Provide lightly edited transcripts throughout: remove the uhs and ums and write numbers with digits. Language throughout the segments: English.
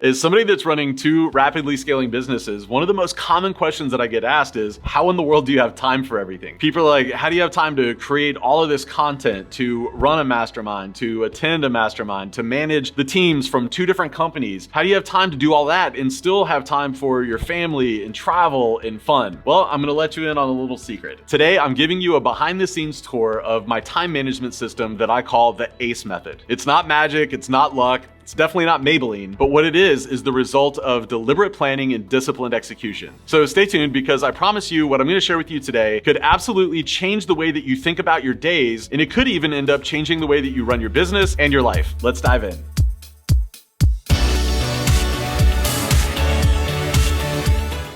As somebody that's running two rapidly scaling businesses, one of the most common questions that I get asked is, how in the world do you have time for everything? People are like, how do you have time to create all of this content, to run a mastermind, to attend a mastermind, to manage the teams from two different companies? How do you have time to do all that and still have time for your family and travel and fun? Well, I'm gonna let you in on a little secret. Today, I'm giving you a behind the scenes tour of my time management system that I call the ACE method. It's not magic, it's not luck, it's definitely not Maybelline, but what it is the result of deliberate planning and disciplined execution. So stay tuned, because I promise you what I'm gonna share with you today could absolutely change the way that you think about your days, and it could even end up changing the way that you run your business and your life. Let's dive in.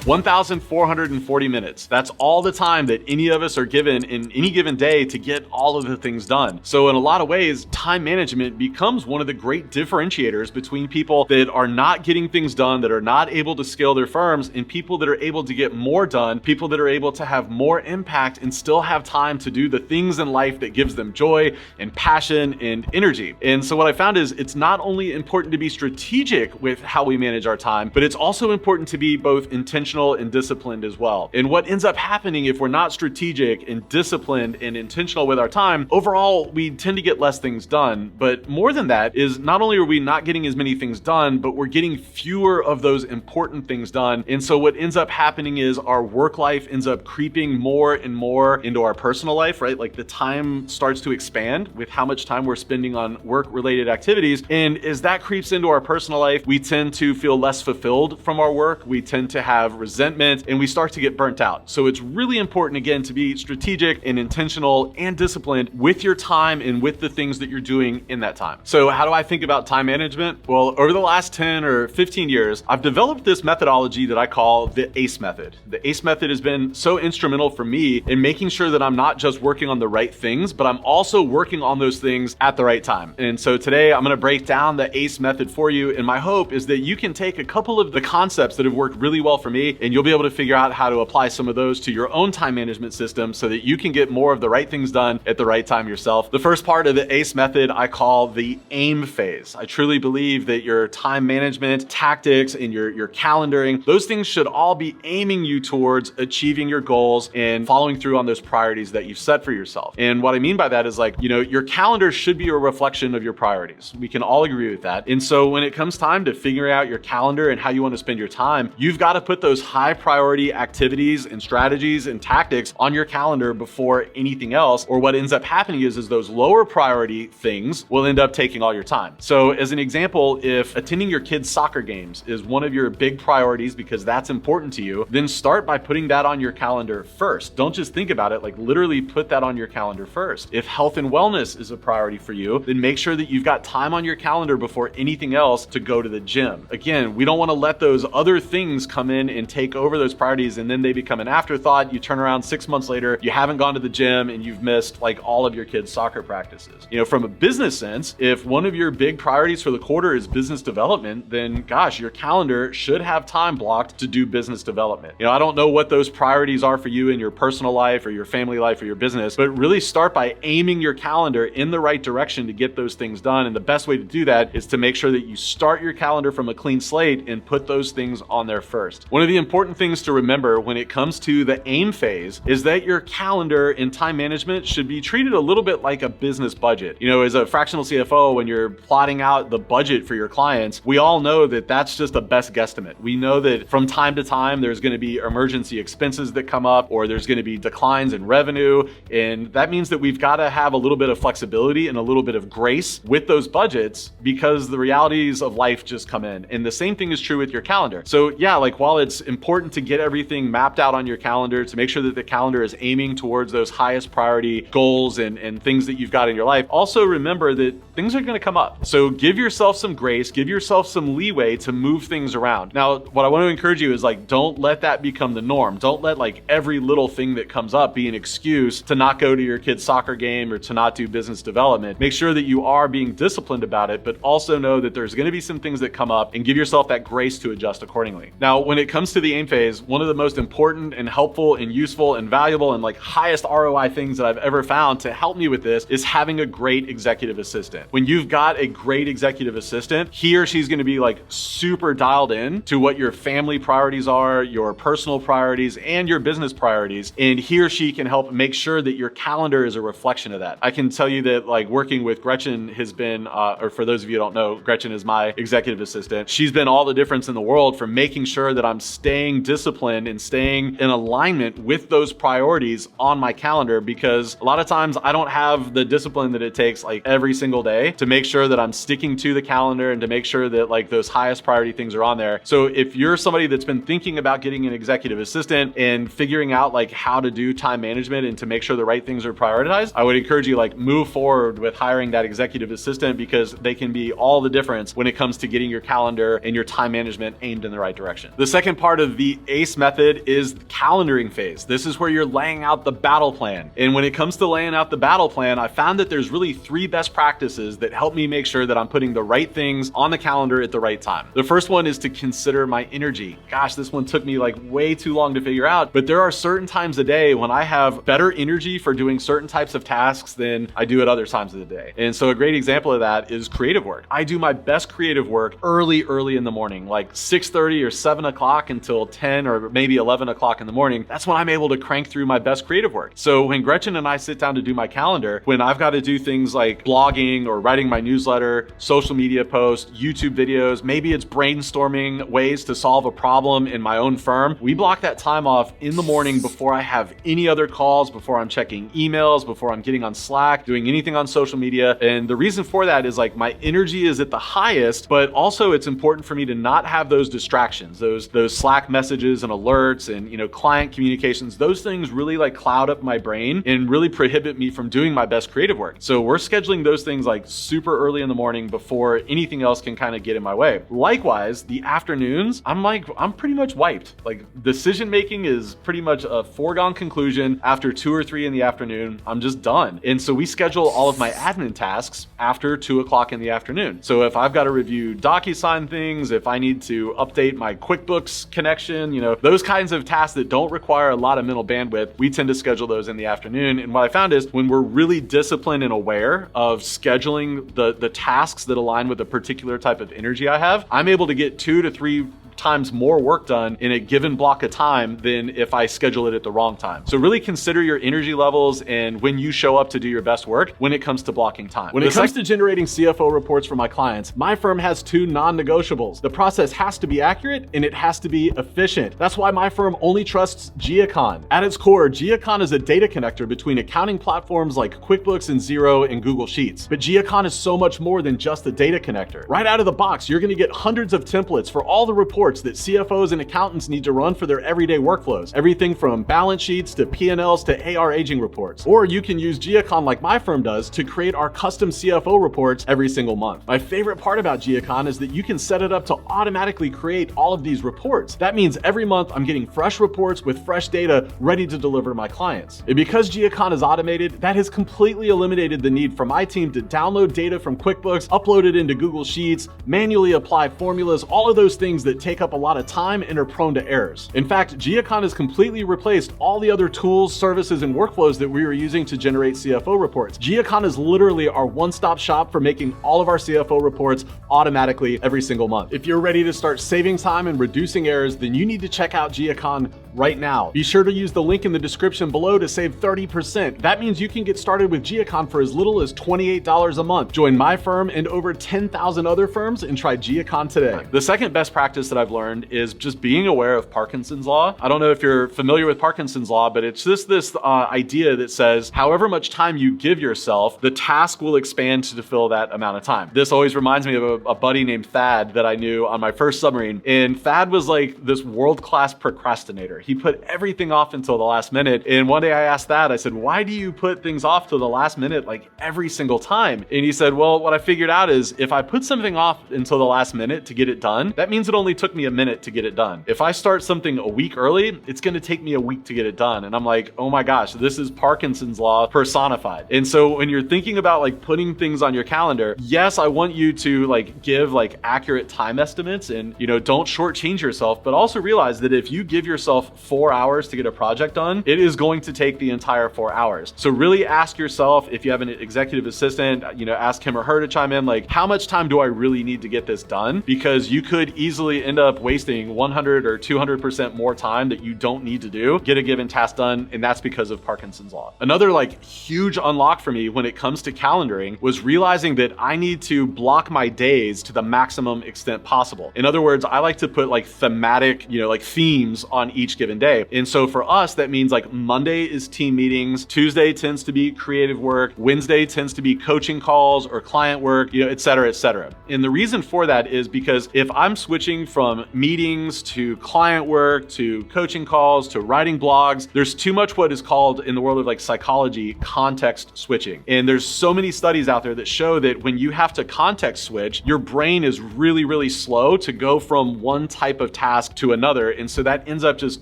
1,440 minutes. That's all the time that any of us are given in any given day to get all of the things done. So in a lot of ways, time management becomes one of the great differentiators between people that are not getting things done, that are not able to scale their firms, and people that are able to get more done, people that are able to have more impact and still have time to do the things in life that gives them joy and passion and energy. And so what I found is it's not only important to be strategic with how we manage our time, but it's also important to be both intentional and disciplined as well. And what ends up happening if we're not strategic and disciplined and intentional with our time, overall, we tend to get less things done. But more than that is, not only are we not getting as many things done, but we're getting fewer of those important things done. And so what ends up happening is our work life ends up creeping more and more into our personal life, right? Like the time starts to expand with how much time we're spending on work-related activities. And as that creeps into our personal life, we tend to feel less fulfilled from our work. We tend to have resentment, and we start to get burnt out. So it's really important, again, to be strategic and intentional and disciplined with your time and with the things that you're doing in that time. So how do I think about time management? Well, over the last 10 or 15 years, I've developed this methodology that I call the ACE method. The ACE method has been so instrumental for me in making sure that I'm not just working on the right things, but I'm also working on those things at the right time. And so today I'm gonna break down the ACE method for you, and my hope is that you can take a couple of the concepts that have worked really well for me, and you'll be able to figure out how to apply some of those to your own time management system so that you can get more of the right things done at the right time yourself. The first part of the ACE method I call the AIM phase. I truly believe that your time management tactics and your calendaring, those things should all be aiming you towards achieving your goals and following through on those priorities that you've set for yourself. And what I mean by that is, like, your calendar should be a reflection of your priorities. We can all agree with that. And so when it comes time to figuring out your calendar and how you want to spend your time, you've got to put those high priority activities and strategies and tactics on your calendar before anything else, or what ends up happening is those lower priority things will end up taking all your time. So as an example, if attending your kids' soccer games is one of your big priorities because that's important to you, then start by putting that on your calendar first. Don't just think about it, like literally put that on your calendar first. If health and wellness is a priority for you, then make sure that you've got time on your calendar before anything else to go to the gym. Again, we don't want to let those other things come in and take over those priorities, and then they become an afterthought. You turn around 6 months later, you haven't gone to the gym, and you've missed like all of your kids' soccer practices. From a business sense, if one of your big priorities for the quarter is business development, then gosh, your calendar should have time blocked to do business development. I don't know what those priorities are for you in your personal life or your family life or your business, but really start by aiming your calendar in the right direction to get those things done. And the best way to do that is to make sure that you start your calendar from a clean slate and put those things on there first. One of the important things to remember when it comes to the AIM phase is that your calendar and time management should be treated a little bit like a business budget. As a fractional CFO, when you're plotting out the budget for your clients, we all know that that's just a best guesstimate. We know that from time to time, there's going to be emergency expenses that come up, or there's going to be declines in revenue. And that means that we've got to have a little bit of flexibility and a little bit of grace with those budgets, because the realities of life just come in. And the same thing is true with your calendar. So yeah, like while it's important to get everything mapped out on your calendar, to make sure that the calendar is aiming towards those highest priority goals and things that you've got in your life, also remember that things are going to come up. So give yourself some grace, give yourself some leeway to move things around. Now, what I want to encourage you is, like, don't let that become the norm. Don't let like every little thing that comes up be an excuse to not go to your kid's soccer game or to not do business development. Make sure that you are being disciplined about it, but also know that there's going to be some things that come up, and give yourself that grace to adjust accordingly. Now, when it comes to to the AIM phase, one of the most important and helpful and useful and valuable and like highest ROI things that I've ever found to help me with this is having a great executive assistant. When you've got a great executive assistant, he or she's going to be like super dialed in to what your family priorities are, your personal priorities, and your business priorities. And he or she can help make sure that your calendar is a reflection of that. I can tell you that like working with Gretchen has been, or for those of you who don't know, Gretchen is my executive assistant. She's been all the difference in the world for making sure that I'm staying disciplined and staying in alignment with those priorities on my calendar, because a lot of times I don't have the discipline that it takes like every single day to make sure that I'm sticking to the calendar and to make sure that like those highest priority things are on there. So if you're somebody that's been thinking about getting an executive assistant and figuring out like how to do time management and to make sure the right things are prioritized, I would encourage you like move forward with hiring that executive assistant, because they can be all the difference when it comes to getting your calendar and your time management aimed in the right direction. The second part of the ACE method is the calendaring phase. This is where you're laying out the battle plan. And when it comes to laying out the battle plan, I found that there's really 3 best practices that help me make sure that I'm putting the right things on the calendar at the right time. The first one is to consider my energy. Gosh, this one took me like way too long to figure out, but there are certain times a day when I have better energy for doing certain types of tasks than I do at other times of the day. And so a great example of that is creative work. I do my best creative work early in the morning, like 6:30 or 7 o'clock until 10 or maybe 11 o'clock in the morning. That's when I'm able to crank through my best creative work. So when Gretchen and I sit down to do my calendar, when I've got to do things like blogging or writing my newsletter, social media posts, YouTube videos, maybe it's brainstorming ways to solve a problem in my own firm, we block that time off in the morning before I have any other calls, before I'm checking emails, before I'm getting on Slack, doing anything on social media. And the reason for that is like my energy is at the highest, but also it's important for me to not have those distractions, those Slack messages and alerts and, client communications. Those things really like cloud up my brain and really prohibit me from doing my best creative work. So we're scheduling those things like super early in the morning before anything else can kind of get in my way. Likewise, the afternoons, I'm pretty much wiped. Like decision making is pretty much a foregone conclusion after 2 or 3 in the afternoon. I'm just done. And so we schedule all of my admin tasks after 2 o'clock in the afternoon. So if I've got to review DocuSign things, if I need to update my QuickBooks connection, those kinds of tasks that don't require a lot of mental bandwidth, we tend to schedule those in the afternoon. And what I found is when we're really disciplined and aware of scheduling the tasks that align with a particular type of energy I have, I'm able to get 2 to 3 times more work done in a given block of time than if I schedule it at the wrong time. So really consider your energy levels and when you show up to do your best work when it comes to blocking time. When it comes to generating CFO reports for my clients, my firm has 2 non-negotiables. The process has to be accurate and it has to be efficient. That's why my firm only trusts Geocon. At its core, Geocon is a data connector between accounting platforms like QuickBooks and Xero and Google Sheets. But Geocon is so much more than just a data connector. Right out of the box, you're going to get hundreds of templates for all the reports that CFOs and accountants need to run for their everyday workflows. Everything from balance sheets to P&Ls to AR aging reports. Or you can use Geocon like my firm does to create our custom CFO reports every single month. My favorite part about Geocon is that you can set it up to automatically create all of these reports. That means every month I'm getting fresh reports with fresh data ready to deliver to my clients. And because Geocon is automated, that has completely eliminated the need for my team to download data from QuickBooks, upload it into Google Sheets, manually apply formulas, all of those things that take up a lot of time and are prone to errors. In fact, Geocon has completely replaced all the other tools, services, and workflows that we were using to generate CFO reports. Geocon is literally our one-stop shop for making all of our CFO reports automatically every single month. If you're ready to start saving time and reducing errors, then you need to check out Geocon right now. Be sure to use the link in the description below to save 30%. That means you can get started with Geocon for as little as $28 a month. Join my firm and over 10,000 other firms and try Geocon today. The second best practice that I've learned is just being aware of Parkinson's law. I don't know if you're familiar with Parkinson's law, but it's just this idea that says however much time you give yourself, the task will expand to fill that amount of time. This always reminds me of a buddy named Thad that I knew on my first submarine. And Thad was like this world-class procrastinator. calendar. He put everything off until the last minute. And one day I asked that, I said, why do you put things off till the last minute, like every single time? And he said, well, what I figured out is if I put something off until the last minute to get it done, that means it only took me a minute to get it done. If I start something a week early, it's going to take me a week to get it done. And I'm like, oh my gosh, this is Parkinson's law personified. And so when you're thinking about like putting things on your calendar, yes, I want you to like give like accurate time estimates and, don't shortchange yourself, but also realize that if you give yourself 4 hours to get a project done, it is going to take the entire 4 hours. So really ask yourself, if you have an executive assistant, ask him or her to chime in, like, how much time do I really need to get this done? Because you could easily end up wasting 100 or 200% more time that you don't need to do, get a given task done, and that's because of Parkinson's law. Another like huge unlock for me when it comes to calendaring was realizing that I need to block my days to the maximum extent possible. In other words, I like to put like thematic, like themes on each given day. And so for us, that means like Monday is team meetings, Tuesday tends to be creative work, Wednesday tends to be coaching calls or client work, et cetera, et cetera. And the reason for that is because if I'm switching from meetings to client work to coaching calls to writing blogs, there's too much what is called in the world of like psychology, context switching. And there's so many studies out there that show that when you have to context switch, your brain is really, really slow to go from one type of task to another. And so that ends up just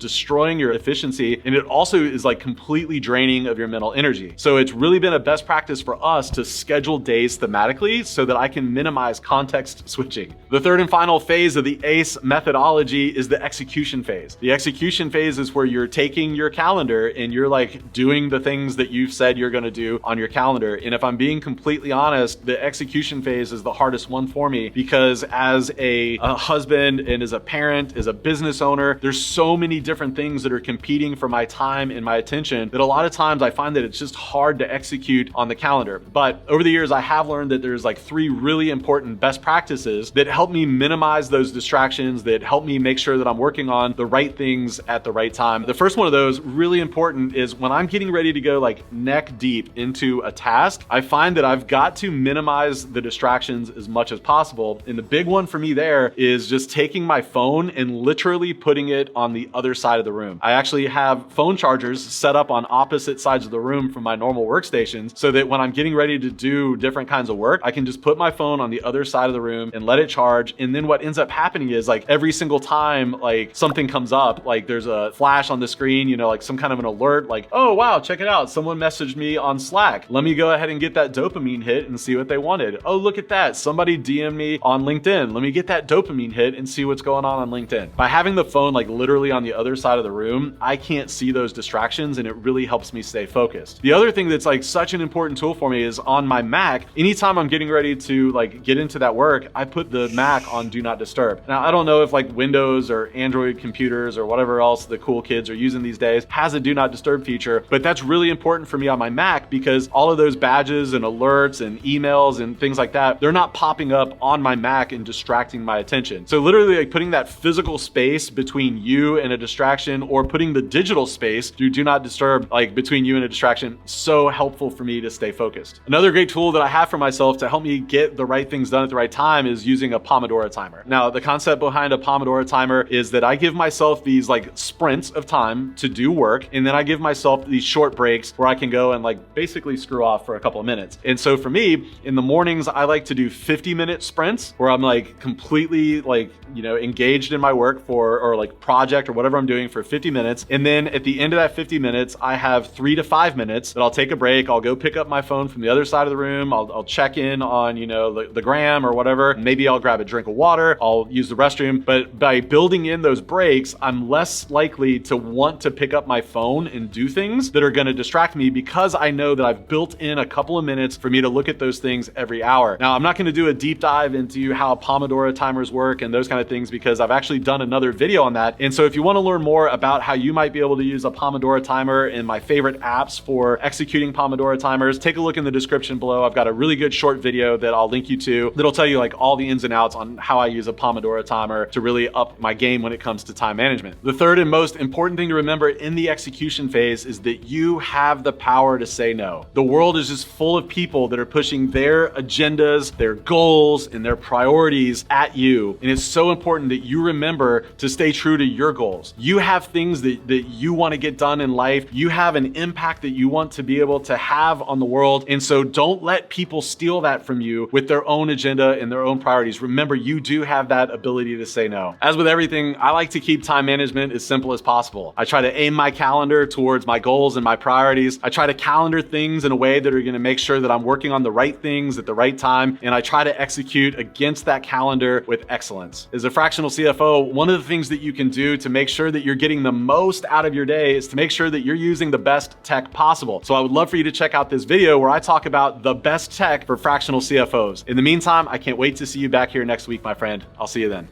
destroying your efficiency. And it also is like completely draining of your mental energy. So it's really been a best practice for us to schedule days thematically so that I can minimize context switching. The third and final phase of the ACE methodology is the execution phase. The execution phase is where you're taking your calendar and you're like doing the things that you've said you're going to do on your calendar. And if I'm being completely honest, the execution phase is the hardest one for me because as a husband and as a parent, as a business owner, there's so many different things that are competing for my time and my attention that a lot of times I find that it's just hard to execute on the calendar. But over the years, I have learned that there's like 3 really important best practices that help me minimize those distractions, that help me make sure that I'm working on the right things at the right time. The first one of those, really important, is when I'm getting ready to go like neck deep into a task, I find that I've got to minimize the distractions as much as possible. And the big one for me there is just taking my phone and literally putting it on the other side of the room. I actually have phone chargers set up on opposite sides of the room from my normal workstations so that when I'm getting ready to do different kinds of work, I can just put my phone on the other side of the room and let it charge. And then what ends up happening is like every single time like something comes up, like there's a flash on the screen, like some kind of an alert, like, oh wow, check it out, someone messaged me on Slack. Let me go ahead and get that dopamine hit and see what they wanted. Oh, look at that, somebody DM'd me on LinkedIn. Let me get that dopamine hit and see what's going on LinkedIn. By having the phone like literally on the other side of the room, I can't see those distractions and it really helps me stay focused. The other thing that's like such an important tool for me is on my Mac, anytime I'm getting ready to like get into that work, I put the Mac on Do Not Disturb. Now, I don't know if like Windows or Android computers or whatever else the cool kids are using these days has a Do Not Disturb feature, but that's really important for me on my Mac because all of those badges and alerts and emails and things like that, they're not popping up on my Mac and distracting my attention. So literally like putting that physical space between you and a distraction or putting the digital space through Do Not Disturb like between you and a distraction, so helpful for me to stay focused. Another great tool that I have for myself to help me get the right things done at the right time is using a Pomodoro timer. Now, the concept behind a Pomodoro timer is that I give myself these like sprints of time to do work, and then I give myself these short breaks where I can go and like basically screw off for a couple of minutes. And so for me, in the mornings, I like to do 50-minute sprints where I'm like completely like, engaged in my work or like project or whatever I'm doing for 50 minutes. And then at the end of that 50 minutes, I have 3 to 5 minutes that I'll take a break. I'll go pick up my phone from the other side of the room. I'll check in on, the gram or whatever. Maybe I'll grab a drink of water. I'll use the restroom. But by building in those breaks, I'm less likely to want to pick up my phone and do things that are going to distract me because I know that I've built in a couple of minutes for me to look at those things every hour. Now, I'm not going to do a deep dive into how Pomodoro timers work and those kind of things because I've actually done another video on that. And so if you want to learn more about how you might be able to use a Pomodoro timer and my favorite apps for executing Pomodoro timers, take a look in the description below. I've got a really good short video that I'll link you to that'll tell you like all the ins and outs on how I use a Pomodoro timer to really up my game when it comes to time management. The third and most important thing to remember in the execution phase is that you have the power to say no. The world is just full of people that are pushing their agendas, their goals, and their priorities at you. And it's so important that you remember to stay true to your goals. You have things that you want to get done in life. You have an impact that you want to be able to have on the world. And so don't let people steal that from you with their own agenda and their own priorities. Remember, you do have that ability to say no. As with everything, I like to keep time management as simple as possible. I try to aim my calendar towards my goals and my priorities. I try to calendar things in a way that are going to make sure that I'm working on the right things at the right time. And I try to execute against that calendar with excellence. As a fractional CFO, one of the things that you can do to make sure that you're getting the most out of your day is to make sure that you're using the best tech possible. So I would love for you to check out this video where I talk about the best tech for fractional CFOs. In the meantime, I can't wait to see you back here next week, my friend. I'll see you then.